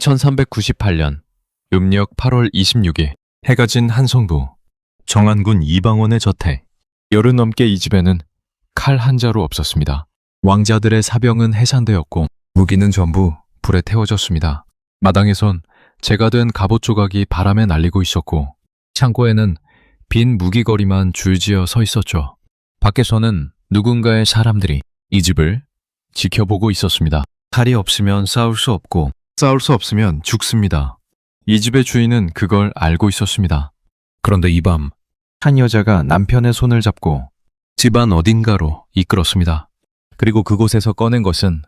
1398년 음력 8월 26일 해가 진 한성부 정안군 이방원의 저택. 열흘 넘게 이 집에는 칼 한 자루 없었습니다. 왕자들의 사병은 해산되었고 무기는 전부 불에 태워졌습니다. 마당에선 재가 된 갑옷 조각이 바람에 날리고 있었고 창고에는 빈 무기거리만 줄지어 서 있었죠. 밖에서는 누군가의 사람들이 이 집을 지켜보고 있었습니다. 칼이 없으면 싸울 수 없고 싸울 수 없으면 죽습니다. 이 집의 주인은 그걸 알고 있었습니다. 그런데 이 밤 한 여자가 남편의 손을 잡고 집안 어딘가로 이끌었습니다. 그리고 그곳에서 꺼낸 것은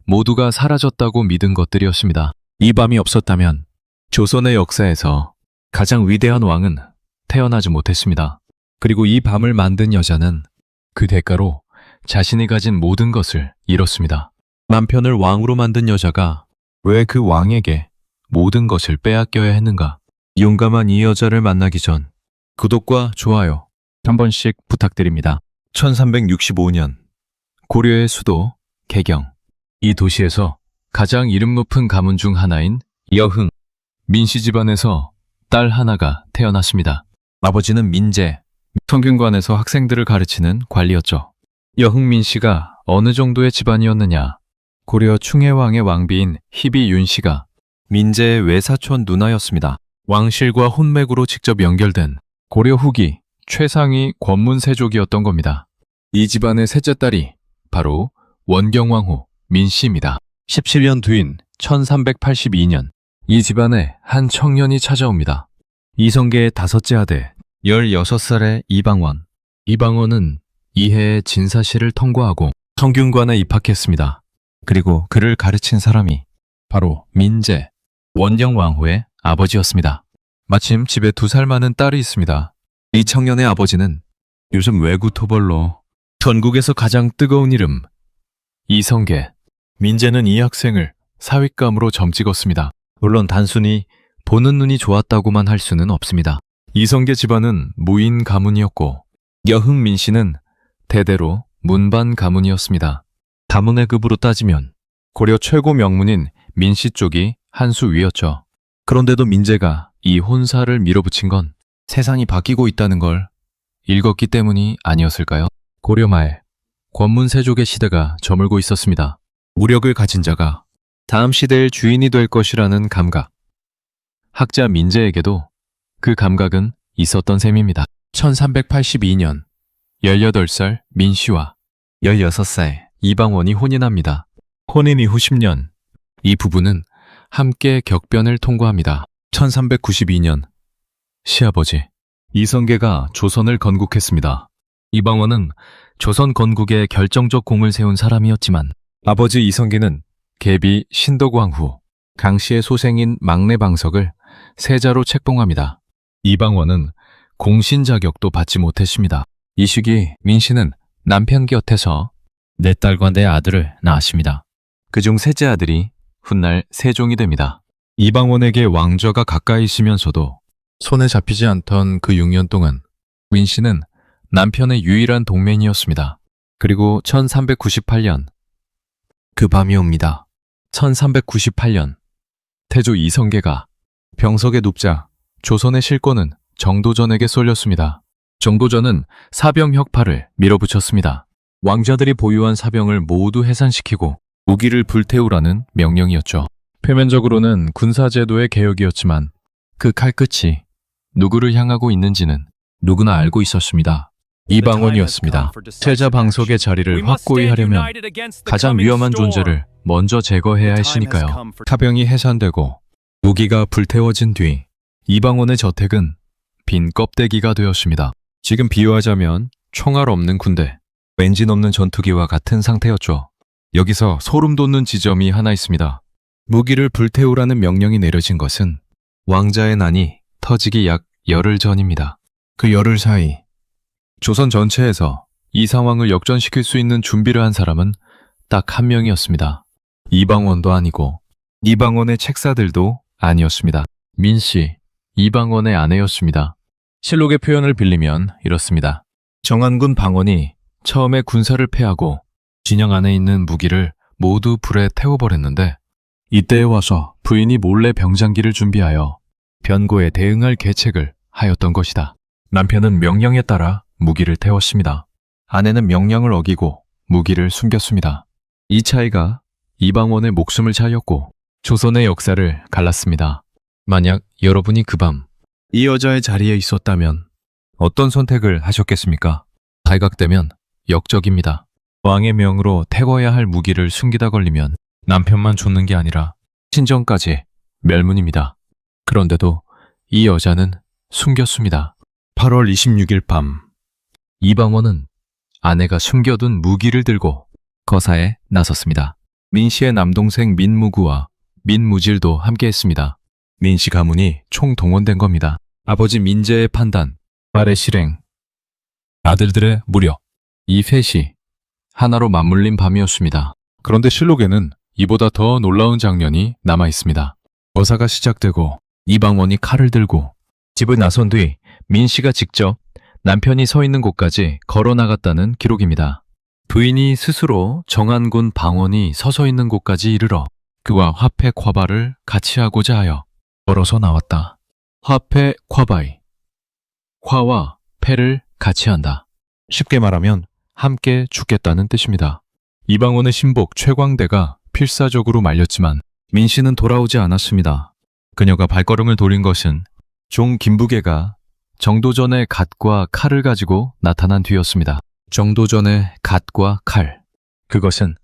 모두가 사라졌다고 믿은 것들이었습니다. 이 밤이 없었다면 조선의 역사에서 가장 위대한 왕은 태어나지 못했습니다. 그리고 이 밤을 만든 여자는 그 대가로 자신이 가진 모든 것을 잃었습니다. 남편을 왕으로 만든 여자가 왜 그 왕에게 모든 것을 빼앗겨야 했는가? 용감한 이 여자를 만나기 전 구독과 좋아요 한 번씩 부탁드립니다. 1365년 고려의 수도 개경. 이 도시에서 가장 이름 높은 가문 중 하나인 여흥 민씨 집안에서 딸 하나가 태어났습니다. 아버지는 민재, 성균관에서 학생들을 가르치는 관리였죠. 여흥 민씨가 어느 정도의 집안이었느냐? 고려 충혜왕의 왕비인 희비 윤씨가 민재의 외사촌 누나였습니다. 왕실과 혼맥으로 직접 연결된 고려 후기 최상위 권문세족이었던 겁니다. 이 집안의 셋째 딸이 바로 원경왕후 민씨입니다. 17년 뒤인 1382년 이 집안에 한 청년이 찾아옵니다. 이성계의 다섯째 아들 16살의 이방원. 이방원은 이해의 진사시를 통과하고 성균관에 입학했습니다. 그리고 그를 가르친 사람이 바로 민재, 원경왕후의 아버지였습니다. 마침 집에 2살 많은 딸이 있습니다. 이 청년의 아버지는 요즘 외구 토벌로 전국에서 가장 뜨거운 이름 이성계. 민재는 이 학생을 사윗감으로 점찍었습니다. 물론 단순히 보는 눈이 좋았다고만 할 수는 없습니다. 이성계 집안은 무인 가문이었고 여흥 민씨는 대대로 문반 가문이었습니다. 가문의 급으로 따지면 고려 최고 명문인 민씨 쪽이 한 수 위였죠. 그런데도 민재가 이 혼사를 밀어붙인 건 세상이 바뀌고 있다는 걸 읽었기 때문이 아니었을까요? 고려 말 권문세족의 시대가 저물고 있었습니다. 무력을 가진 자가 다음 시대의 주인이 될 것이라는 감각. 학자 민재에게도 그 감각은 있었던 셈입니다. 1382년 18살 민씨와 16살 이방원이 혼인합니다. 혼인 이후 10년 이 부부는 함께 격변을 통과합니다. 1392년 시아버지 이성계가 조선을 건국했습니다. 이방원은 조선 건국에 결정적 공을 세운 사람이었지만 아버지 이성계는 계비 신덕왕후 강씨의 소생인 막내 방석을 세자로 책봉합니다. 이방원은 공신 자격도 받지 못했습니다. 이 시기 민씨는 남편 곁에서 내 딸과 내 아들을 낳았습니다. 그중 셋째 아들이 훗날 세종이 됩니다. 이방원에게 왕좌가 가까이 있으면서도 손에 잡히지 않던 그 6년 동안 민씨는 남편의 유일한 동맹이었습니다. 그리고 1398년 그 밤이 옵니다. 1398년 태조 이성계가 병석에 눕자 조선의 실권은 정도전에게 쏠렸습니다. 정도전은 사병 혁파를 밀어붙였습니다. 왕자들이 보유한 사병을 모두 해산시키고 무기를 불태우라는 명령이었죠. 표면적으로는 군사제도의 개혁이었지만 그 칼끝이 누구를 향하고 있는지는 누구나 알고 있었습니다. 이방원이었습니다. 세자 방석의 자리를 확고히 하려면 가장 위험한 존재를 먼저 제거해야 했으니까요. 사병이 해산되고 무기가 불태워진 뒤 이방원의 저택은 빈 껍데기가 되었습니다. 지금 비유하자면 총알 없는 군대, 엔진 없는 전투기와 같은 상태였죠. 여기서 소름 돋는 지점이 하나 있습니다. 무기를 불태우라는 명령이 내려진 것은 왕자의 난이 터지기 약 열흘 전입니다. 그 열흘 사이 조선 전체에서 이 상황을 역전시킬 수 있는 준비를 한 사람은 딱 한 명이었습니다. 이방원도 아니고 이방원의 책사들도 아니었습니다. 민씨, 이방원의 아내였습니다. 실록의 표현을 빌리면 이렇습니다. 정안군 방원이 처음에 군사를 패하고 진영 안에 있는 무기를 모두 불에 태워버렸는데 이때에 와서 부인이 몰래 병장기를 준비하여 변고에 대응할 계책을 하였던 것이다. 남편은 명령에 따라 무기를 태웠습니다. 아내는 명령을 어기고 무기를 숨겼습니다. 이 차이가 이방원의 목숨을 차였고 조선의 역사를 갈랐습니다. 만약 여러분이 그 밤 이 여자의 자리에 있었다면 어떤 선택을 하셨겠습니까? 발각되면 역적입니다. 왕의 명으로 태워야 할 무기를 숨기다 걸리면 남편만 죽는 게 아니라 친정까지 멸문입니다. 그런데도 이 여자는 숨겼습니다. 8월 26일 밤, 이방원은 아내가 숨겨둔 무기를 들고 거사에 나섰습니다. 민씨의 남동생 민무구와 민무질도 함께했습니다. 민씨 가문이 총동원된 겁니다. 아버지 민재의 판단, 말의 실행, 아들들의 무력, 이 셋이 하나로 맞물린 밤이었습니다. 그런데 실록에는 이보다 더 놀라운 장면이 남아 있습니다. 거사가 시작되고 이방원이 칼을 들고 집을 나선 뒤 민씨가 직접 남편이 서 있는 곳까지 걸어 나갔다는 기록입니다. 부인이 스스로 정안군 방원이 서서 있는 곳까지 이르러 그와 화패 콰바를 같이 하고자 하여 걸어서 나왔다. 화패 콰바이, 화와 패를 같이 한다. 쉽게 말하면 함께 죽겠다는 뜻입니다. 이방원의 신복 최광대가 필사적으로 말렸지만 민씨는 돌아오지 않았습니다. 그녀가 발걸음을 돌린 것은 종 김부계가 정도전의 갓과 칼을 가지고 나타난 뒤였습니다. 정도전의 갓과 칼, 그것은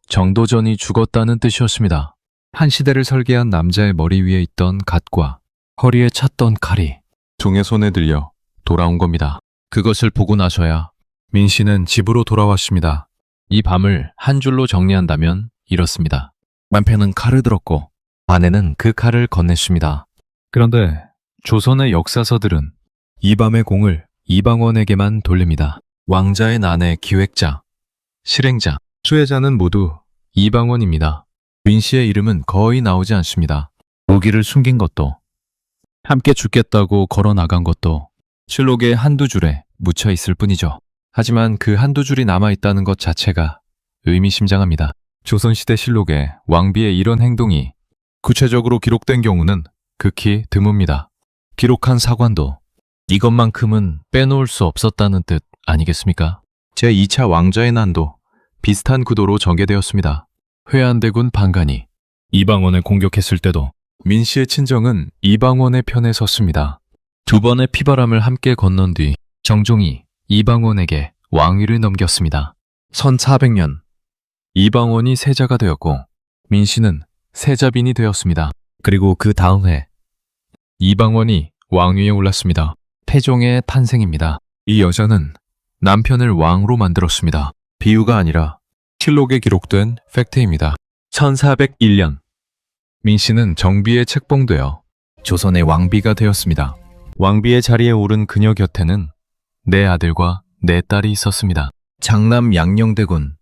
정도전이 죽었다는 뜻이었습니다. 한 시대를 설계한 남자의 머리 위에 있던 갓과 허리에 찼던 칼이 종의 손에 들려 돌아온 겁니다. 그것을 보고 나서야 민씨는 집으로 돌아왔습니다. 이 밤을 한 줄로 정리한다면 이렇습니다. 남편은 칼을 들었고 아내는 그 칼을 건넸습니다. 그런데 조선의 역사서들은 이 밤의 공을 이방원에게만 돌립니다. 왕자의 난의 기획자, 실행자, 수혜자는 모두 이방원입니다. 민씨의 이름은 거의 나오지 않습니다. 무기를 숨긴 것도, 함께 죽겠다고 걸어 나간 것도 실록의 한두 줄에 묻혀 있을 뿐이죠. 하지만 그 한두 줄이 남아있다는 것 자체가 의미심장합니다. 조선시대 실록에 왕비의 이런 행동이 구체적으로 기록된 경우는 극히 드뭅니다. 기록한 사관도 이것만큼은 빼놓을 수 없었다는 뜻 아니겠습니까? 제2차 왕좌의 난도 비슷한 구도로 전개되었습니다. 회안대군 방간이 이방원을 공격했을 때도 민씨의 친정은 이방원의 편에 섰습니다. 두 번의 피바람을 함께 건넌 뒤 정종이 이방원에게 왕위를 넘겼습니다. 선 400년, 이방원이 세자가 되었고 민씨는 세자빈이 되었습니다. 그리고 그 다음 해 이방원이 왕위에 올랐습니다. 태종의 탄생입니다. 이 여자는 남편을 왕으로 만들었습니다. 비유가 아니라 실록에 기록된 팩트입니다. 1401년 민씨는 정비에 책봉되어 조선의 왕비가 되었습니다. 왕비의 자리에 오른 그녀 곁에는 네 아들과 네 딸이 있었습니다. 장남 양녕대군,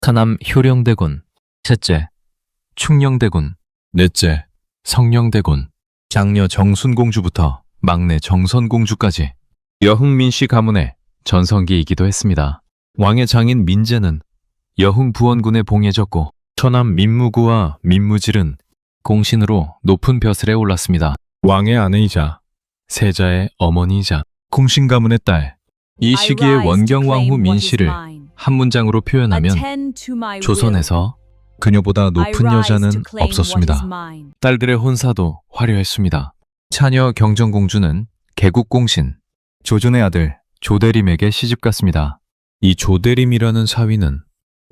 차남 효령대군, 셋째 충녕대군, 넷째 성녕대군, 장녀 정순공주부터 막내 정선공주까지 여흥민씨 가문의 전성기이기도 했습니다. 왕의 장인 민재는 여흥부원군에 봉해졌고 처남 민무구와 민무질은 공신으로 높은 벼슬에 올랐습니다. 왕의 아내이자 세자의 어머니이자 공신 가문의 딸. 이 시기의 원경왕후 민씨를 한 문장으로 표현하면 조선에서 그녀보다 높은 여자는 없었습니다. 딸들의 혼사도 화려했습니다. 차녀 경정공주는 개국공신, 조준의 아들 조대림에게 시집갔습니다. 이 조대림이라는 사위는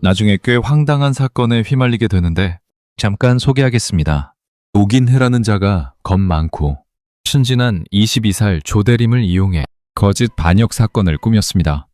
나중에 꽤 황당한 사건에 휘말리게 되는데 잠깐 소개하겠습니다. 오긴해라는 자가 겁 많고 순진한 22살 조대림을 이용해 거짓 반역 사건을 꾸몄습니다.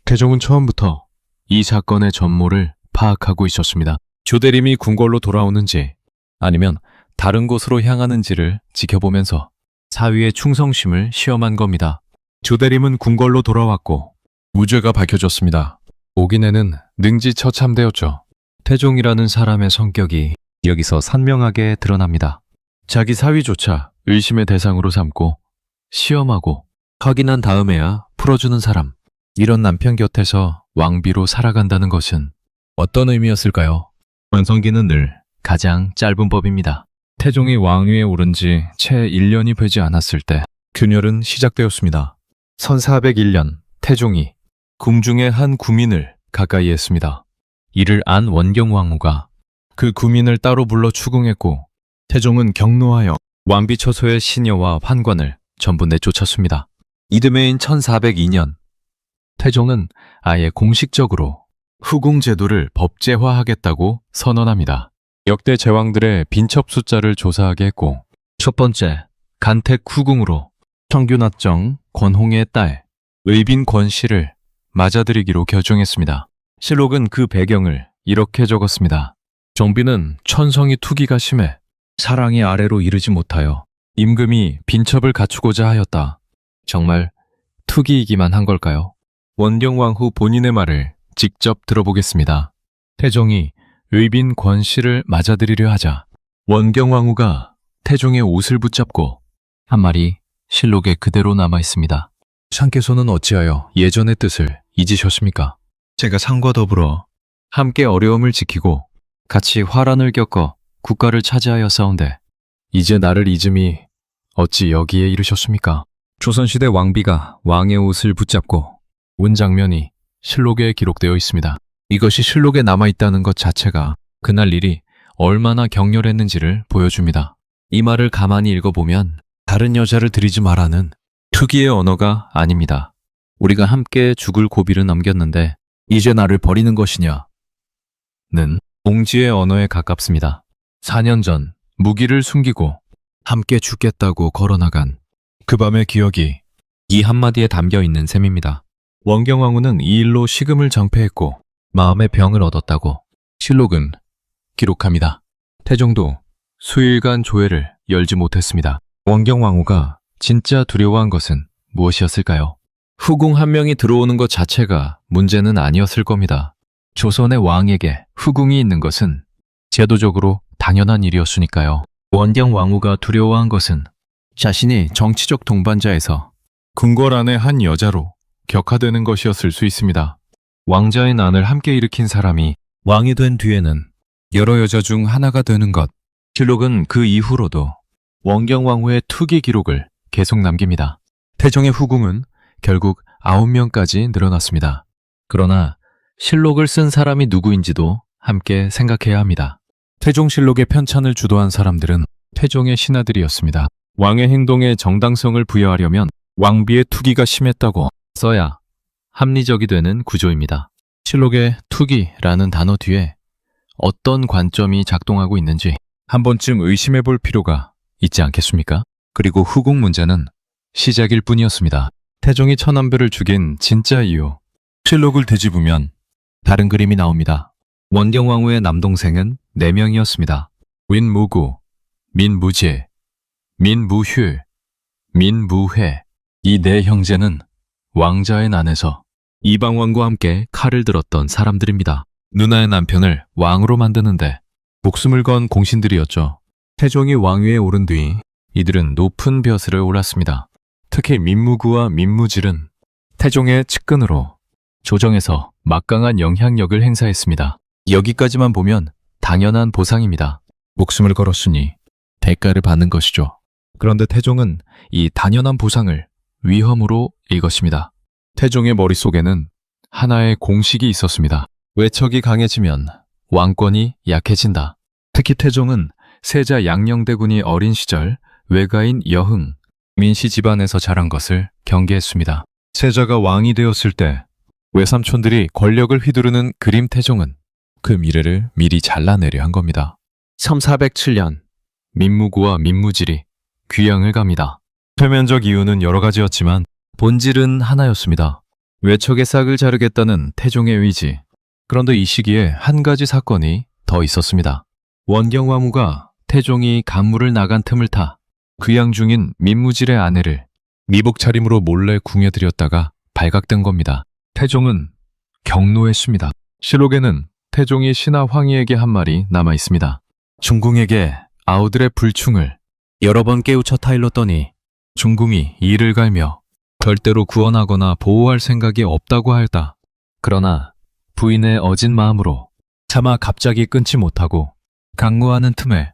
태종은 처음부터 이 사건의 전모를 파악하고 있었습니다. 조대림이 궁궐로 돌아오는지 아니면 다른 곳으로 향하는지를 지켜보면서 사위의 충성심을 시험한 겁니다. 조대림은 궁궐로 돌아왔고 무죄가 밝혀졌습니다. 오긴해는 능지처참되었죠. 태종이라는 사람의 성격이 여기서 선명하게 드러납니다. 자기 사위조차 의심의 대상으로 삼고 시험하고 확인한 다음에야 풀어주는 사람. 이런 남편 곁에서 왕비로 살아간다는 것은 어떤 의미였을까요? 완성기는 늘 가장 짧은 법입니다. 태종이 왕위에 오른 지 채 1년이 되지 않았을 때 균열은 시작되었습니다. 1401년 태종이 궁중의 한 구민을 가까이 했습니다. 이를 안 원경왕후가 그 구민을 따로 불러 추궁했고 태종은 경노하여 완비초소의 시녀와 환관을 전부 내쫓았습니다. 이듬해인 1402년 태종은 아예 공식적으로 후궁 제도를 법제화하겠다고 선언합니다. 역대 제왕들의 빈첩 숫자를 조사하게 했고 첫 번째 간택 후궁으로 청균합정 권홍의 딸 의빈 권씨를 맞아들이기로 결정했습니다. 실록은 그 배경을 이렇게 적었습니다. 정비는 천성이 투기가 심해 사랑이 아래로 이르지 못하여 임금이 빈첩을 갖추고자 하였다. 정말 투기이기만 한 걸까요? 원경왕후 본인의 말을 직접 들어보겠습니다. 태종이 의빈 권씨를 맞아들이려 하자 원경왕후가 태종의 옷을 붙잡고 한 말이 실록에 그대로 남아 있습니다. 상께서는 어찌하여 예전의 뜻을 잊으셨습니까? 제가 상과 더불어 함께 어려움을 지키고 같이 화란을 겪어 국가를 차지하여 싸운데 이제 나를 잊음이 어찌 여기에 이르셨습니까? 조선시대 왕비가 왕의 옷을 붙잡고 온 장면이 실록에 기록되어 있습니다. 이것이 실록에 남아있다는 것 자체가 그날 일이 얼마나 격렬했는지를 보여줍니다. 이 말을 가만히 읽어보면 다른 여자를 들이지 말라는 투기의 언어가 아닙니다. 우리가 함께 죽을 고비를 넘겼는데 이제 나를 버리는 것이냐? 는 옹지의 언어에 가깝습니다. 4년 전 무기를 숨기고 함께 죽겠다고 걸어나간 그 밤의 기억이 이 한마디에 담겨 있는 셈입니다. 원경왕후는 이 일로 식음을 정폐했고 마음의 병을 얻었다고 실록은 기록합니다. 태종도 수일간 조회를 열지 못했습니다. 원경왕후가 진짜 두려워한 것은 무엇이었을까요? 후궁 한 명이 들어오는 것 자체가 문제는 아니었을 겁니다. 조선의 왕에게 후궁이 있는 것은 제도적으로 당연한 일이었으니까요. 원경왕후가 두려워한 것은 자신이 정치적 동반자에서 궁궐 안의 한 여자로 격화되는 것이었을 수 있습니다. 왕자의 난을 함께 일으킨 사람이 왕이 된 뒤에는 여러 여자 중 하나가 되는 것. 실록은 그 이후로도 원경왕후의 투기 기록을 계속 남깁니다. 태종의 후궁은 결국 9명까지 늘어났습니다. 그러나 실록을 쓴 사람이 누구인지도 함께 생각해야 합니다. 태종실록의 편찬을 주도한 사람들은 태종의 신하들이었습니다. 왕의 행동에 정당성을 부여하려면 왕비의 투기가 심했다고 써야 합리적이 되는 구조입니다. 실록의 투기라는 단어 뒤에 어떤 관점이 작동하고 있는지 한 번쯤 의심해 볼 필요가 있지 않겠습니까? 그리고 후궁 문제는 시작일 뿐이었습니다. 태종이 천안배를 죽인 진짜 이유, 실록을 되짚으면 다른 그림이 나옵니다. 원경왕후의 남동생은 4명이었습니다. 윈무구, 민무제, 민무휴, 민무회. 이 4형제는 왕자의 난에서 이방왕과 함께 칼을 들었던 사람들입니다. 누나의 남편을 왕으로 만드는데 목숨을 건 공신들이었죠. 태종이 왕위에 오른 뒤 이들은 높은 벼슬을 올랐습니다. 특히 민무구와 민무질은 태종의 측근으로 조정에서 막강한 영향력을 행사했습니다. 여기까지만 보면 당연한 보상입니다. 목숨을 걸었으니 대가를 받는 것이죠. 그런데 태종은 이 당연한 보상을 위험으로 읽었습니다. 태종의 머릿속에는 하나의 공식이 있었습니다. 외척이 강해지면 왕권이 약해진다. 특히 태종은 세자 양녕대군이 어린 시절 외가인 여흥, 민씨 집안에서 자란 것을 경계했습니다. 세자가 왕이 되었을 때 외삼촌들이 권력을 휘두르는 그림 태종은 그 미래를 미리 잘라내려 한 겁니다. 1407년 민무구와 민무질이 귀양을 갑니다. 표면적 이유는 여러 가지였지만 본질은 하나였습니다. 외척의 싹을 자르겠다는 태종의 의지. 그런데 이 시기에 한 가지 사건이 더 있었습니다. 원경왕후가 태종이 간무를 나간 틈을 타 귀양 중인 민무질의 아내를 미복 차림으로 몰래 궁에 들였다가 발각된 겁니다. 태종은 경노했습니다. 실록에는 태종이 신하 황희에게 한 말이 남아 있습니다. 중궁에게 아우들의 불충을 여러 번 깨우쳐 타일렀더니 중궁이 이를 갈며 절대로 구원하거나 보호할 생각이 없다고 하였다. 그러나 부인의 어진 마음으로 차마 갑자기 끊지 못하고 강무하는 틈에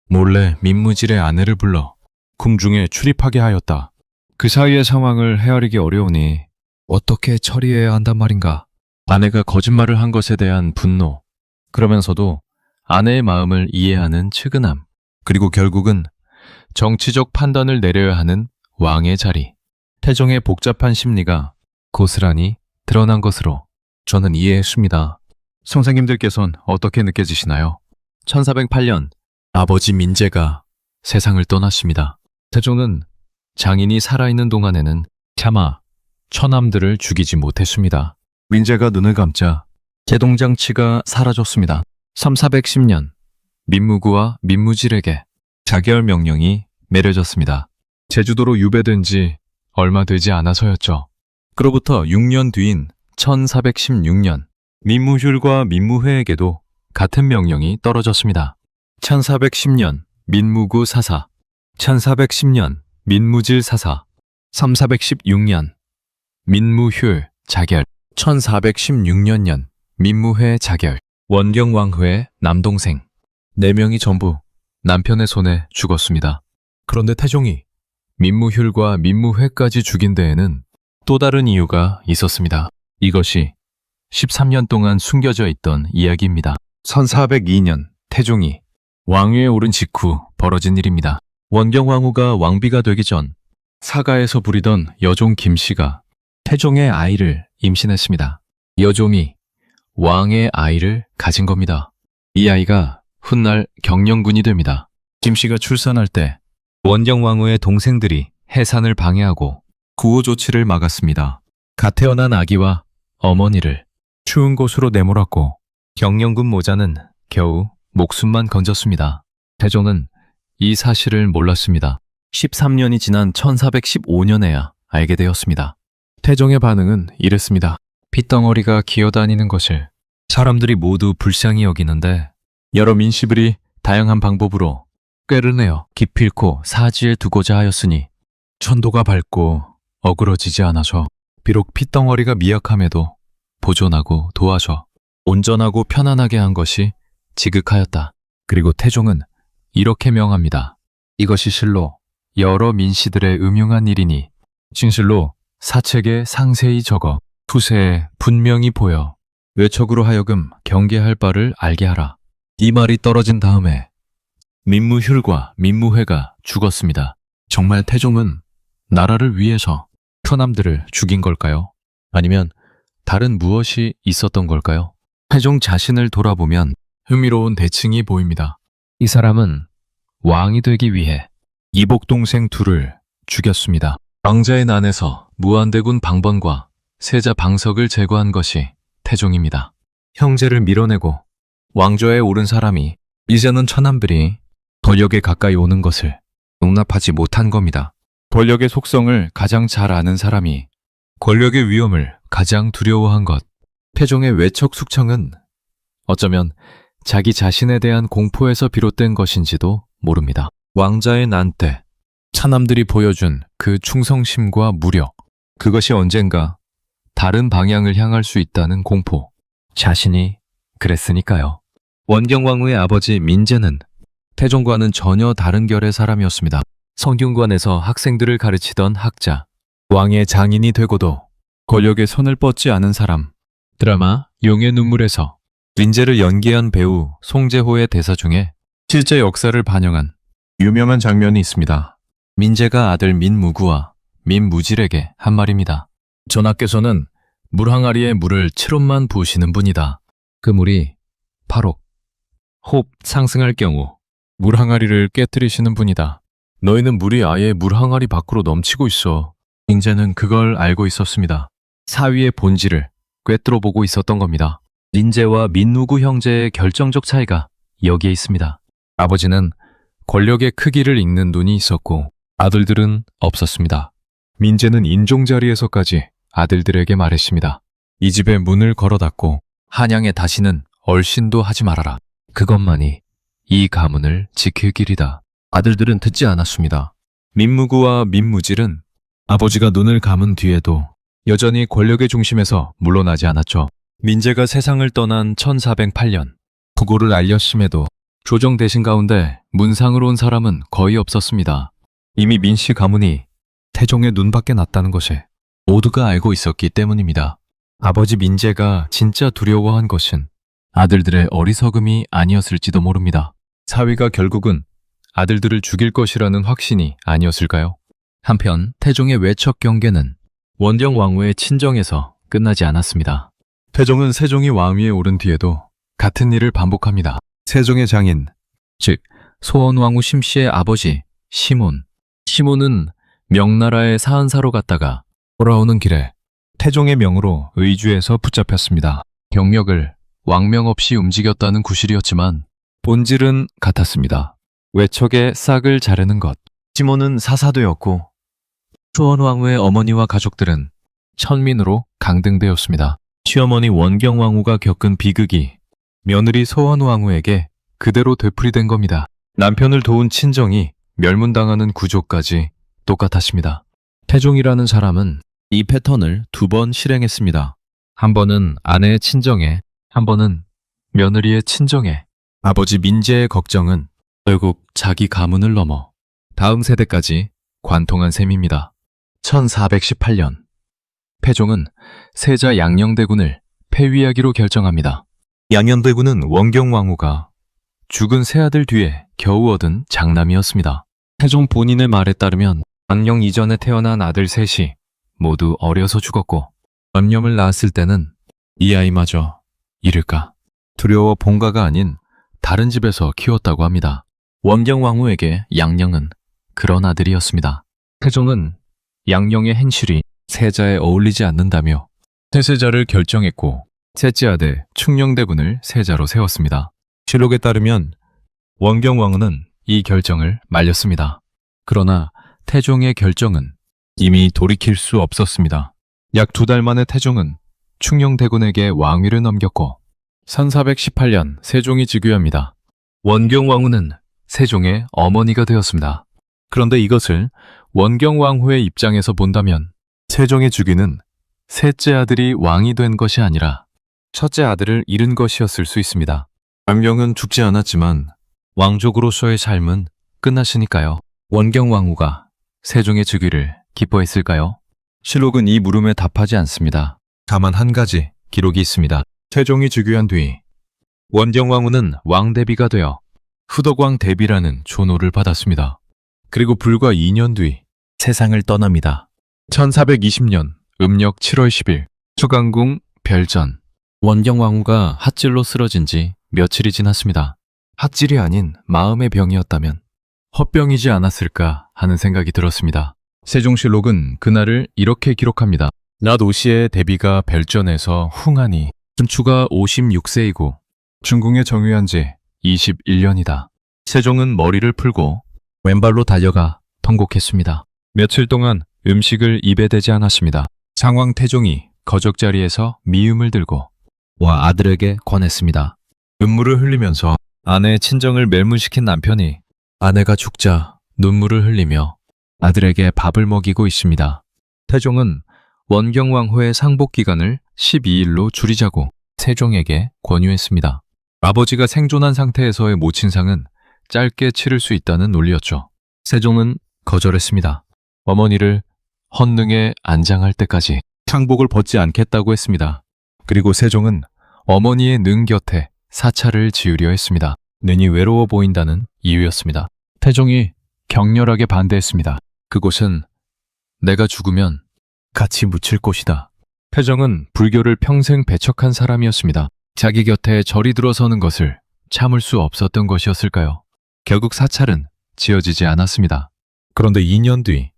몰래 민무질의 아내를 불러 궁중에 출입하게 하였다. 그 사이의 상황을 헤아리기 어려우니 어떻게 처리해야 한단 말인가. 아내가 거짓말을 한 것에 대한 분노, 그러면서도 아내의 마음을 이해하는 측은함, 그리고 결국은 정치적 판단을 내려야 하는 왕의 자리. 태종의 복잡한 심리가 고스란히 드러난 것으로 저는 이해했습니다. 선생님들께선 어떻게 느껴지시나요? 1408년 아버지 민재가 세상을 떠났습니다. 태종은 장인이 살아있는 동안에는 차마 처남들을 죽이지 못했습니다. 민재가 눈을 감자 제동장치가 사라졌습니다. 3410년 민무구와 민무질에게 자결 명령이 내려졌습니다. 제주도로 유배된 지 얼마 되지 않아서였죠. 그로부터 6년 뒤인 1416년 민무휼과 민무회에게도 같은 명령이 떨어졌습니다. 1410년 민무구 사사, 1410년 민무질 사사, 3416년 민무휼 자결, 1416년 민무회 자결, 원경왕후의 남동생 4명이 전부 남편의 손에 죽었습니다. 그런데 태종이 민무휼과 민무회까지 죽인 데에는 또 다른 이유가 있었습니다. 이것이 13년 동안 숨겨져 있던 이야기입니다. 1402년 태종이 왕위에 오른 직후 벌어진 일입니다. 원경왕후가 왕비가 되기 전 사가에서 부리던 여종 김씨가 태종의 아이를 임신했습니다. 여종이 왕의 아이를 가진 겁니다. 이 아이가 훗날 경영군이 됩니다. 김씨가 출산할 때 원경왕후의 동생들이 해산을 방해하고 구호 조치를 막았습니다. 갓 태어난 아기와 어머니를 추운 곳으로 내몰았고 경영군 모자는 겨우 목숨만 건졌습니다. 태종은 이 사실을 몰랐습니다. 13년이 지난 1415년에야 알게 되었습니다. 태종의 반응은 이랬습니다. 핏덩어리가 기어다니는 것을 사람들이 모두 불쌍히 여기는데 여러 민씨들이 다양한 방법으로 꾀를 내어 기필코 사지에 두고자 하였으니 천도가 밝고 어그러지지 않아서 비록 핏덩어리가 미약함에도 보존하고 도와줘 온전하고 편안하게 한 것이 지극하였다. 그리고 태종은 이렇게 명합니다. 이것이 실로 여러 민씨들의 음흉한 일이니 진실로 사책에 상세히 적어 투세에 분명히 보여 외척으로 하여금 경계할 바를 알게 하라. 이 말이 떨어진 다음에 민무휼과 민무회가 죽었습니다. 정말 태종은 나라를 위해서 처남들을 죽인 걸까요? 아니면 다른 무엇이 있었던 걸까요? 태종 자신을 돌아보면 흥미로운 대칭이 보입니다. 이 사람은 왕이 되기 위해 이복 동생 둘을 죽였습니다. 왕자의 난에서 무한대군 방번과 세자 방석을 제거한 것이 태종입니다. 형제를 밀어내고 왕좌에 오른 사람이 이제는 처남들이 권력에 가까이 오는 것을 용납하지 못한 겁니다. 권력의 속성을 가장 잘 아는 사람이 권력의 위험을 가장 두려워한 것. 태종의 외척 숙청은 어쩌면 자기 자신에 대한 공포에서 비롯된 것인지도 모릅니다. 왕자의 난 때 차남들이 보여준 그 충성심과 무력, 그것이 언젠가 다른 방향을 향할 수 있다는 공포. 자신이 그랬으니까요. 원경왕후의 아버지 민재는 태종과는 전혀 다른 결의 사람이었습니다. 성균관에서 학생들을 가르치던 학자, 왕의 장인이 되고도 권력에 손을 뻗지 않은 사람. 드라마 용의 눈물에서 민재를 연기한 배우 송재호의 대사 중에 실제 역사를 반영한 유명한 장면이 있습니다. 민재가 아들 민무구와 민무질에게 한 말입니다. 전하께서는 물 항아리에 물을 7홉만 부으시는 분이다. 그 물이 8홉, 홉 상승할 경우 물 항아리를 깨뜨리시는 분이다. 너희는 물이 아예 물 항아리 밖으로 넘치고 있어. 민재는 그걸 알고 있었습니다. 사위의 본질을 꿰뚫어 보고 있었던 겁니다. 민재와 민무구 형제의 결정적 차이가 여기에 있습니다. 아버지는 권력의 크기를 읽는 눈이 있었고 아들들은 없었습니다. 민재는 인종 자리에서까지 아들들에게 말했습니다. 이 집의 문을 걸어 닫고 한양에 다시는 얼씬도 하지 말아라. 그것만이 이 가문을 지킬 길이다. 아들들은 듣지 않았습니다. 민무구와 민무질은 아버지가 눈을 감은 뒤에도 여전히 권력의 중심에서 물러나지 않았죠. 민재가 세상을 떠난 1408년, 부고를 알렸음에도 조정 대신 가운데 문상으로 온 사람은 거의 없었습니다. 이미 민씨 가문이 태종의 눈밖에 났다는 것을 모두가 알고 있었기 때문입니다. 아버지 민재가 진짜 두려워한 것은 아들들의 어리석음이 아니었을지도 모릅니다. 사위가 결국은 아들들을 죽일 것이라는 확신이 아니었을까요? 한편 태종의 외척 경계는 원경 왕후의 친정에서 끝나지 않았습니다. 태종은 세종이 왕위에 오른 뒤에도 같은 일을 반복합니다. 세종의 장인, 즉 소원왕후 심씨의 아버지 시몬. 시몬은 명나라의 사은사로 갔다가 돌아오는 길에 태종의 명으로 의주에서 붙잡혔습니다. 경력을 왕명 없이 움직였다는 구실이었지만 본질은 같았습니다. 외척에 싹을 자르는 것. 시몬은 사사되었고 소원왕후의 어머니와 가족들은 천민으로 강등되었습니다. 시어머니 원경왕후가 겪은 비극이 며느리 소원왕후에게 그대로 되풀이된 겁니다. 남편을 도운 친정이 멸문당하는 구조까지 똑같았습니다. 태종이라는 사람은 이 패턴을 2번 실행했습니다. 한 번은 아내의 친정에, 한 번은 며느리의 친정에. 아버지 민재의 걱정은 결국 자기 가문을 넘어 다음 세대까지 관통한 셈입니다. 1418년 태종은 세자 양녕대군을 폐위하기로 결정합니다. 양녕대군은 원경왕후가 죽은 새아들 뒤에 겨우 얻은 장남이었습니다. 태종 본인의 말에 따르면 양녕 이전에 태어난 아들 셋이 모두 어려서 죽었고 염염을 낳았을 때는 이 아이마저 잃을까 두려워 본가가 아닌 다른 집에서 키웠다고 합니다. 원경왕후에게 양녕은 그런 아들이었습니다. 태종은 양녕의 행실이 세자에 어울리지 않는다며 세세자를 결정했고 셋째 아들 충녕대군을 세자로 세웠습니다. 실록에 따르면 원경왕후는 이 결정을 말렸습니다. 그러나 태종의 결정은 이미 돌이킬 수 없었습니다. 약 2달 만에 태종은 충녕대군에게 왕위를 넘겼고 1418년 세종이 즉위합니다. 원경왕후는 세종의 어머니가 되었습니다. 그런데 이것을 원경왕후의 입장에서 본다면 세종의 즉위는 셋째 아들이 왕이 된 것이 아니라 첫째 아들을 잃은 것이었을 수 있습니다. 양녕은 죽지 않았지만 왕족으로서의 삶은 끝났으니까요. 원경왕후가 세종의 즉위를 기뻐했을까요? 실록은 이 물음에 답하지 않습니다. 다만 한 가지 기록이 있습니다. 세종이 즉위한 뒤 원경왕후는 왕대비가 되어 후덕왕 대비라는 존호를 받았습니다. 그리고 불과 2년 뒤 세상을 떠납니다. 1420년 음력 7월 10일 수강궁 별전. 원경왕후가 핫질로 쓰러진 지 며칠이 지났습니다. 핫질이 아닌 마음의 병이었다면 헛병이지 않았을까 하는 생각이 들었습니다. 세종실록은 그날을 이렇게 기록합니다. 낮 5시에 대비가 별전에서 흥하니 춘추가 56세이고 중궁에 정유한 지 21년이다. 세종은 머리를 풀고 왼발로 달려가 통곡했습니다. 며칠 동안 음식을 입에 대지 않았습니다. 상왕 태종이 거적자리에서 미음을 들고 와 아들에게 권했습니다. 눈물을 흘리면서 아내의 친정을 멸문시킨 남편이 아내가 죽자 눈물을 흘리며 아들에게 밥을 먹이고 있습니다. 태종은 원경왕후의 상복 기간을 12일로 줄이자고 세종에게 권유했습니다. 아버지가 생존한 상태에서의 모친상은 짧게 치를 수 있다는 논리였죠. 세종은 거절했습니다. 어머니를 헌능에 안장할 때까지 상복을 벗지 않겠다고 했습니다. 그리고 세종은 어머니의 능 곁에 사찰을 지으려 했습니다. 능이 외로워 보인다는 이유였습니다. 태종이 격렬하게 반대했습니다. 그곳은 내가 죽으면 같이 묻힐 곳이다. 태종은 불교를 평생 배척한 사람이었습니다. 자기 곁에 절이 들어서는 것을 참을 수 없었던 것이었을까요? 결국 사찰은 지어지지 않았습니다. 그런데 2년 뒤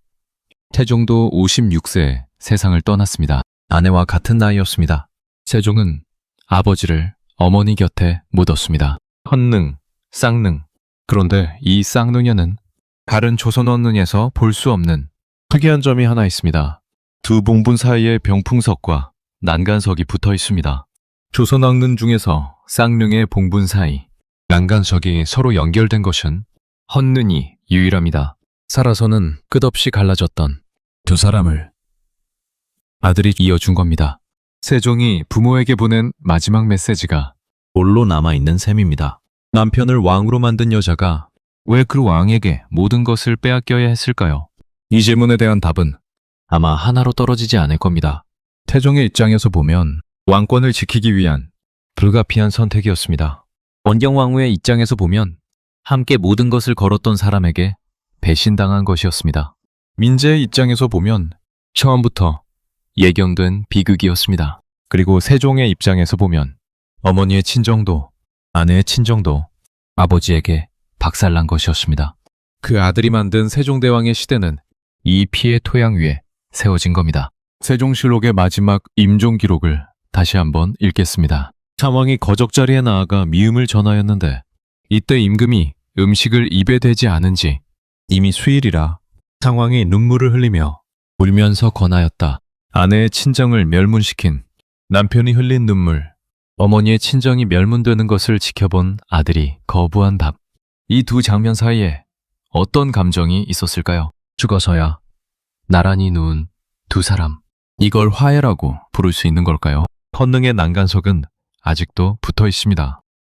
태종도 56세에 세상을 떠났습니다. 아내와 같은 나이였습니다. 세종은 아버지를 어머니 곁에 묻었습니다. 헌능, 쌍능. 그런데 이 쌍능녀는 다른 조선 원능에서 볼 수 없는 특이한 점이 하나 있습니다. 두 봉분 사이에 병풍석과 난간석이 붙어 있습니다. 조선 왕릉 중에서 쌍릉의 봉분 사이, 난간석이 서로 연결된 것은 헌능이 유일합니다. 살아서는 끝없이 갈라졌던 두 사람을 아들이 이어준 겁니다. 세종이 부모에게 보낸 마지막 메시지가 홀로 남아있는 셈입니다. 남편을 왕으로 만든 여자가 왜 그 왕에게 모든 것을 빼앗겨야 했을까요? 이 질문에 대한 답은 아마 하나로 떨어지지 않을 겁니다. 태종의 입장에서 보면 왕권을 지키기 위한 불가피한 선택이었습니다. 원경왕후의 입장에서 보면 함께 모든 것을 걸었던 사람에게 배신당한 것이었습니다. 민재의 입장에서 보면 처음부터 예견된 비극이었습니다. 그리고 세종의 입장에서 보면 어머니의 친정도, 아내의 친정도 아버지에게 박살난 것이었습니다. 그 아들이 만든 세종대왕의 시대는 이 피해 토양 위에 세워진 겁니다. 세종실록의 마지막 임종 기록을 다시 한번 읽겠습니다. 상왕이 거적자리에 나아가 미음을 전하였는데 이때 임금이 음식을 입에 대지 않은지 이미 수일이라 상왕이 눈물을 흘리며 울면서 권하였다. 아내의 친정을 멸문시킨 남편이 흘린 눈물, 어머니의 친정이 멸문되는 것을 지켜본 아들이 거부한 답. 이 두 장면 사이에 어떤 감정이 있었을까요? 죽어서야 나란히 누운 두 사람. 이걸 화해라고 부를 수 있는 걸까요? 헌능의 난간석은 아직도 붙어 있습니다.